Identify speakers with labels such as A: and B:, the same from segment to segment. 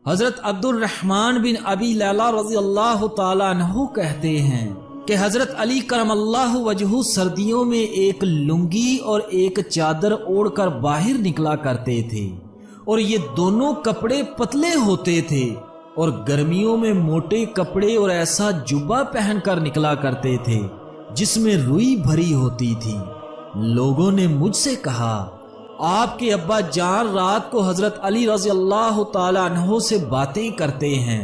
A: حضرت عبد الرحمن بن ابی لیلہ رضی اللہ تعالیٰ عنہ کہتے ہیں کہ حضرت علی کرم اللہ وجہہ سردیوں میں ایک لنگی اور ایک چادر اوڑھ کر باہر نکلا کرتے تھے، اور یہ دونوں کپڑے پتلے ہوتے تھے، اور گرمیوں میں موٹے کپڑے اور ایسا جبہ پہن کر نکلا کرتے تھے جس میں روئی بھری ہوتی تھی۔ لوگوں نے مجھ سے کہا، آپ کے ابا جان رات کو حضرت علی رضی اللہ تعالی عنہ سے باتیں کرتے ہیں،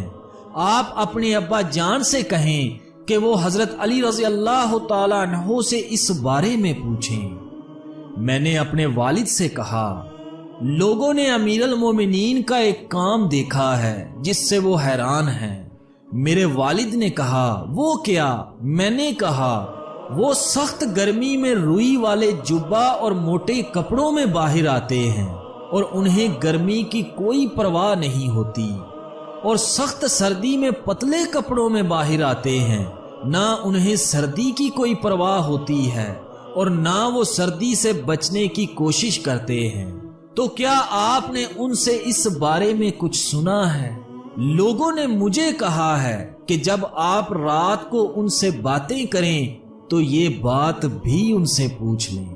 A: آپ اپنے ابا جان سے کہیں کہ وہ حضرت علی رضی اللہ تعالی عنہ سے اس بارے میں پوچھیں۔ میں نے اپنے والد سے کہا، لوگوں نے امیر المومنین کا ایک کام دیکھا ہے جس سے وہ حیران ہیں۔ میرے والد نے کہا، وہ کیا؟ میں نے کہا، وہ سخت گرمی میں روئی والے جبہ اور موٹے کپڑوں میں باہر آتے ہیں اور انہیں گرمی کی کوئی پرواہ نہیں ہوتی، اور سخت سردی میں پتلے کپڑوں میں باہر آتے ہیں، نہ انہیں سردی کی کوئی پرواہ ہوتی ہے اور نہ وہ سردی سے بچنے کی کوشش کرتے ہیں۔ تو کیا آپ نے ان سے اس بارے میں کچھ سنا ہے؟ لوگوں نے مجھے کہا ہے کہ جب آپ رات کو ان سے باتیں کریں تو یہ بات بھی ان سے پوچھ لیں۔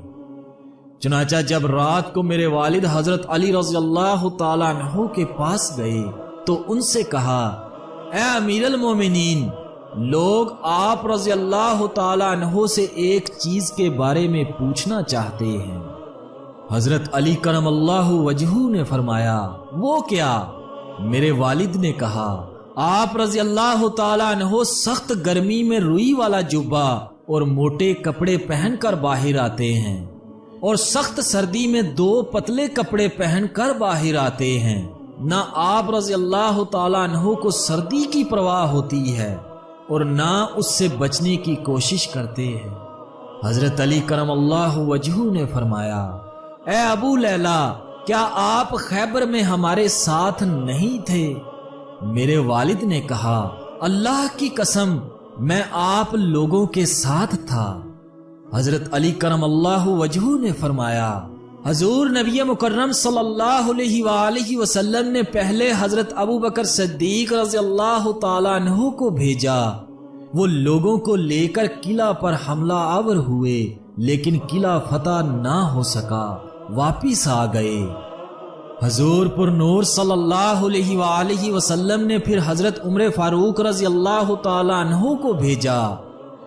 A: چنانچہ جب رات کو میرے والد حضرت علی رضی اللہ تعالی عنہ کے پاس گئے تو ان سے کہا، اے امیر المومنین، لوگ آپ رضی اللہ تعالی عنہ سے ایک چیز کے بارے میں پوچھنا چاہتے ہیں۔ حضرت علی کرم اللہ وجہہ نے فرمایا، وہ کیا؟ میرے والد نے کہا، آپ رضی اللہ تعالی عنہ سخت گرمی میں روئی والا جبہ اور موٹے کپڑے پہن کر باہر آتے ہیں، اور سخت سردی میں دو پتلے کپڑے پہن کر باہر آتے ہیں، نہ آپ رضی اللہ تعالی عنہ کو سردی کی پرواہ ہوتی ہے اور نہ اس سے بچنے کی کوشش کرتے ہیں۔ حضرت علی کرم اللہ وجہہ نے فرمایا، اے ابو لیلہ، کیا آپ خیبر میں ہمارے ساتھ نہیں تھے؟ میرے والد نے کہا، اللہ کی قسم، میں آپ لوگوں کے ساتھ تھا۔ حضرت علی کرم اللہ وجہہ نے فرمایا، حضور نبی مکرم صلی اللہ علیہ وآلہ وسلم نے پہلے حضرت ابو بکر صدیق رضی اللہ تعالی عنہ کو بھیجا، وہ لوگوں کو لے کر قلعہ پر حملہ آور ہوئے، لیکن قلعہ فتح نہ ہو سکا، واپس آ گئے۔ حضور پر نور صلی اللہ علیہ وآلہ وسلم نے پھر حضرت عمر فاروق رضی اللہ تعالی عنہ کو بھیجا،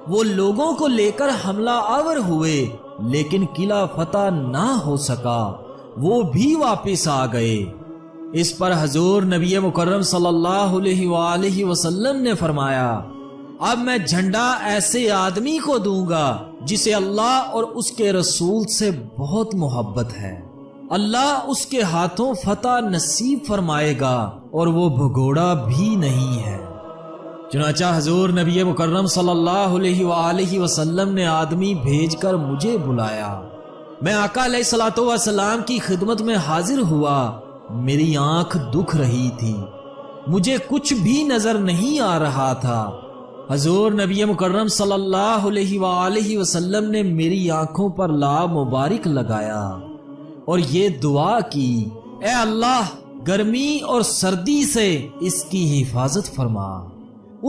A: وہ لوگوں کو لے کر حملہ آور ہوئے لیکن قلعہ فتح نہ ہو سکا، وہ بھی واپس آ گئے۔ اس پر حضور نبی مکرم صلی اللہ علیہ وآلہ وسلم نے فرمایا، اب میں جھنڈا ایسے آدمی کو دوں گا جسے اللہ اور اس کے رسول سے بہت محبت ہے، اللہ اس کے ہاتھوں فتح نصیب فرمائے گا اور وہ بھگوڑا بھی نہیں ہے۔ چنانچہ حضور نبی مکرم صلی اللہ علیہ وآلہ وسلم نے آدمی بھیج کر مجھے بلایا۔ میں آقا علیہ الصلوۃ والسلام کی خدمت میں حاضر ہوا، میری آنکھ دکھ رہی تھی، مجھے کچھ بھی نظر نہیں آ رہا تھا۔ حضور نبی مکرم صلی اللہ علیہ وآلہ وسلم نے میری آنکھوں پر لا مبارک لگایا اور یہ دعا کی، اے اللہ، گرمی اور سردی سے اس کی حفاظت فرما۔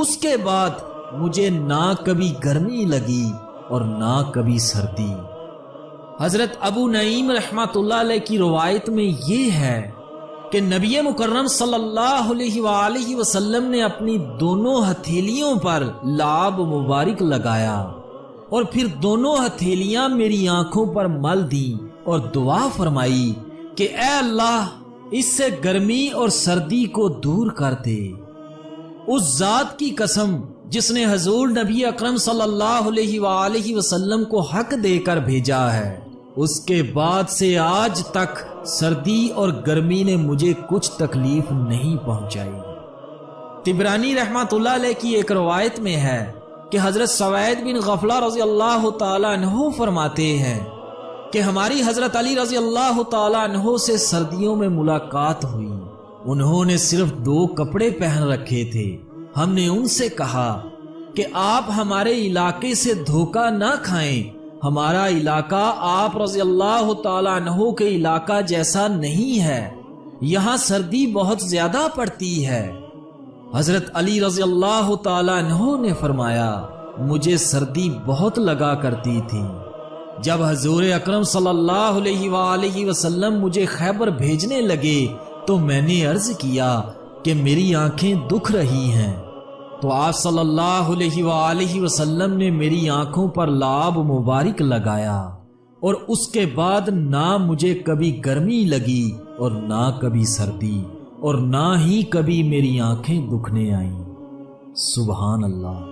A: اس کے بعد مجھے نہ کبھی گرمی لگی اور نہ کبھی سردی۔ حضرت ابو نعیم رحمۃ اللہ علیہ کی روایت میں یہ ہے کہ نبی مکرم صلی اللہ علیہ وآلہ وسلم نے اپنی دونوں ہتھیلیوں پر لعاب مبارک لگایا اور پھر دونوں ہتھیلیاں میری آنکھوں پر مل دیں اور دعا فرمائی کہ اے اللہ، اس سے گرمی اور سردی کو دور کر دے۔ اس ذات کی قسم جس نے حضور نبی اکرم صلی اللہ علیہ وآلہ وسلم کو حق دے کر بھیجا ہے، اس کے بعد سے آج تک سردی اور گرمی نے مجھے کچھ تکلیف نہیں پہنچائی۔ طبرانی رحمۃ اللہ علیہ کی ایک روایت میں ہے کہ حضرت سوید بن غفلہ رضی اللہ تعالی عنہ فرماتے ہیں کہ ہماری حضرت علی رضی اللہ تعالی عنہ سے سردیوں میں ملاقات ہوئی، انہوں نے صرف 2 کپڑے پہن رکھے تھے۔ ہم نے ان سے کہا کہ آپ ہمارے علاقے سے دھوکہ نہ کھائیں، ہمارا علاقہ آپ رضی اللہ تعالی عنہ کے علاقہ جیسا نہیں ہے، یہاں سردی بہت زیادہ پڑتی ہے۔ حضرت علی رضی اللہ تعالیٰ عنہ نے فرمایا مجھے سردی بہت لگا کرتی تھی۔ جب حضور اکرم صلی اللہ علیہ وآلہ وسلم مجھے خیبر بھیجنے لگے تو میں نے عرض کیا کہ میری آنکھیں دکھ رہی ہیں، تو آپ صلی اللہ علیہ وآلہ وسلم نے میری آنکھوں پر لعاب مبارک لگایا، اور اس کے بعد نہ مجھے کبھی گرمی لگی اور نہ کبھی سردی، اور نہ ہی کبھی میری آنکھیں دکھنے آئیں۔ سبحان اللہ۔